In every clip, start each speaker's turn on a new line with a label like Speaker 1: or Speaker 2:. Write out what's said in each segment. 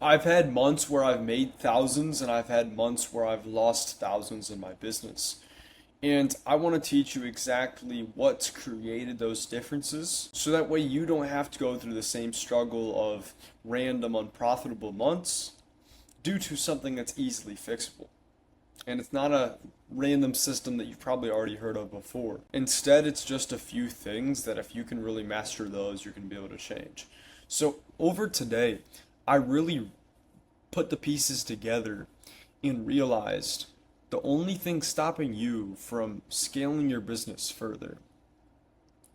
Speaker 1: I've had months where I've made thousands, and I've had months where I've lost thousands in my business. And I want to teach you exactly what's created those differences so that way you don't have to go through the same struggle of random unprofitable months due to something that's easily fixable. And it's not a random system that you've probably already heard of before. Instead, it's just a few things that if you can really master those, you're going to be able to change. So, over today, I really put the pieces together and realized the only thing stopping you from scaling your business further,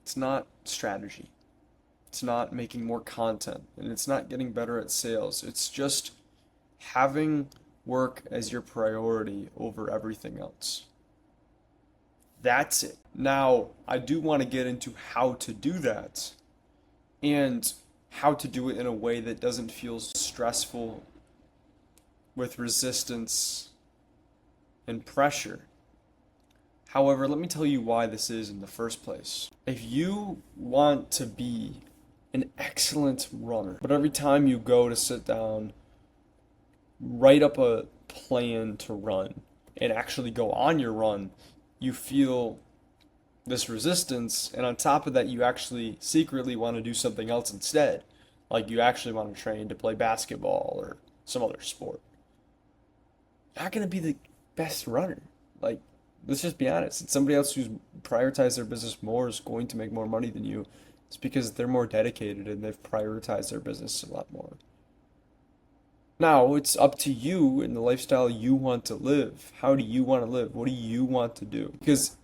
Speaker 1: it's not strategy. It's not making more content, and it's not getting better at sales. It's just having work as your priority over everything else. That's it. Now, I do want to get into how to do that and how to do it in a way that doesn't feel stressful with resistance and pressure. However, let me tell you why this is in the first place. If you want to be an excellent runner, but every time you go to sit down, write up a plan to run and actually go on your run, you feel this resistance, and on top of that, you actually secretly want to do something else instead. Like you actually want to train to play basketball or some other sport. You're not going to be the best runner. Like, let's just be honest. It's somebody else who's prioritized their business more is going to make more money than you. It's because they're more dedicated and they've prioritized their business a lot more. Now, it's up to you and the lifestyle you want to live. How do you want to live? What do you want to do? Because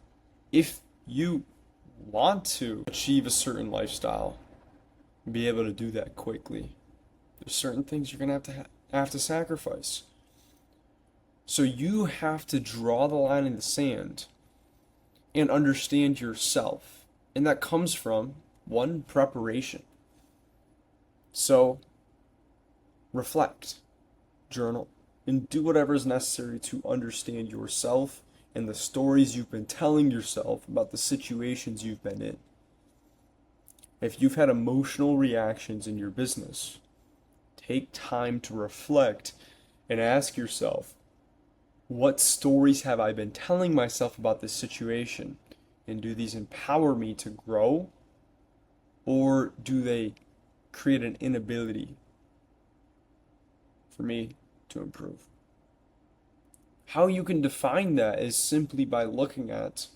Speaker 1: if you want to achieve a certain lifestyle, be able to do that quickly, there's certain things you're going to have to sacrifice. So you have to draw the line in the sand and understand yourself. And that comes from one, preparation. So reflect, journal, and do whatever is necessary to understand yourself and the stories you've been telling yourself about the situations you've been in. If you've had emotional reactions in your business, take time to reflect and ask yourself, what stories have I been telling myself about this situation? And do these empower me to grow? Or do they create an inability for me to improve? How you can define that is simply by looking at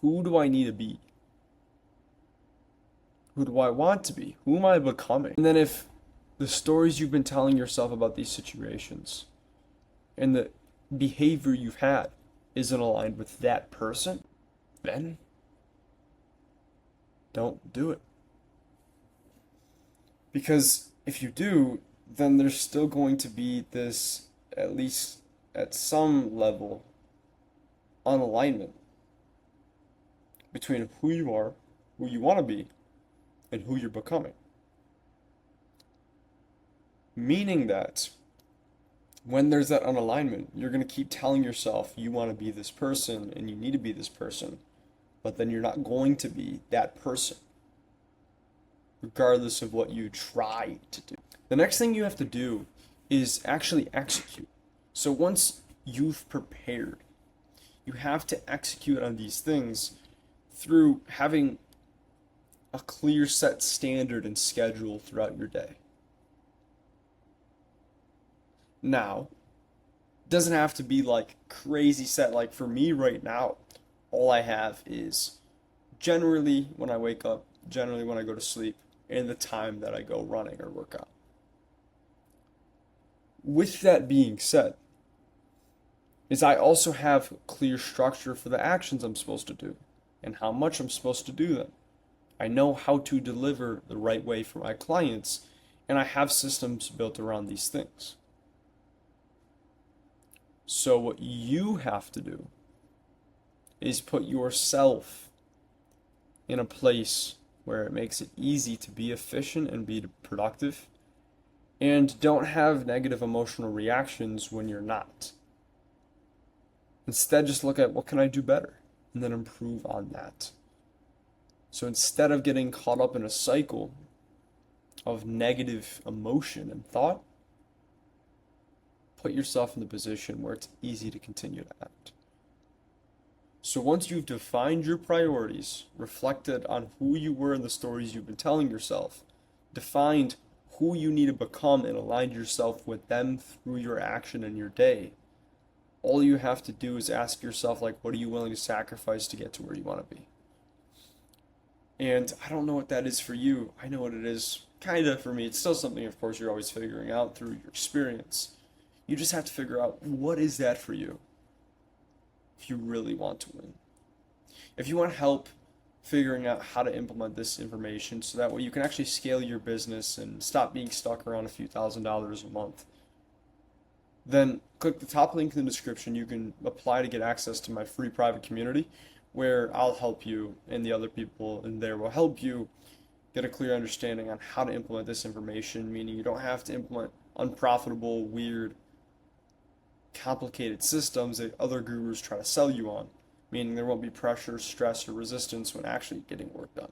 Speaker 1: who do I need to be? Who do I want to be? Who am I becoming? And then if the stories you've been telling yourself about these situations and the behavior you've had isn't aligned with that person, then don't do it. Because if you do, then there's still going to be this, at least at some level, unalignment between who you are, who you want to be, and who you're becoming. Meaning that when there's that unalignment, you're going to keep telling yourself you want to be this person and you need to be this person, but then you're not going to be that person, regardless of what you try to do. The next thing you have to do is actually execute. So once you've prepared, you have to execute on these things through having a clear set standard and schedule throughout your day. Now, it doesn't have to be like crazy set. Like for me right now, all I have is generally when I wake up, generally when I go to sleep, and the time that I go running or work out. With that being said, is I also have clear structure for the actions I'm supposed to do and how much I'm supposed to do them. I know how to deliver the right way for my clients, and I have systems built around these things. So what you have to do is put yourself in a place where it makes it easy to be efficient and be productive, and don't have negative emotional reactions when you're not. Instead, just look at what can I do better and then improve on that. So instead of getting caught up in a cycle of negative emotion and thought, put yourself in the position where it's easy to continue to act. So once you've defined your priorities, reflected on who you were in the stories you've been telling yourself, defined who you need to become and aligned yourself with them through your action in your day, all you have to do is ask yourself, like, what are you willing to sacrifice to get to where you want to be? And I don't know what that is for you. I know what it is kind of for me. It's still something, of course, you're always figuring out through your experience. You just have to figure out, what is that for you if you really want to win. If you want help figuring out how to implement this information so that way you can actually scale your business and stop being stuck around a few $1,000s a month, then click the top link in the description. You can apply to get access to my free private community where I'll help you and the other people in there will help you get a clear understanding on how to implement this information, meaning you don't have to implement unprofitable, weird, complicated systems that other gurus try to sell you on, meaning there won't be pressure, stress, or resistance when actually getting work done.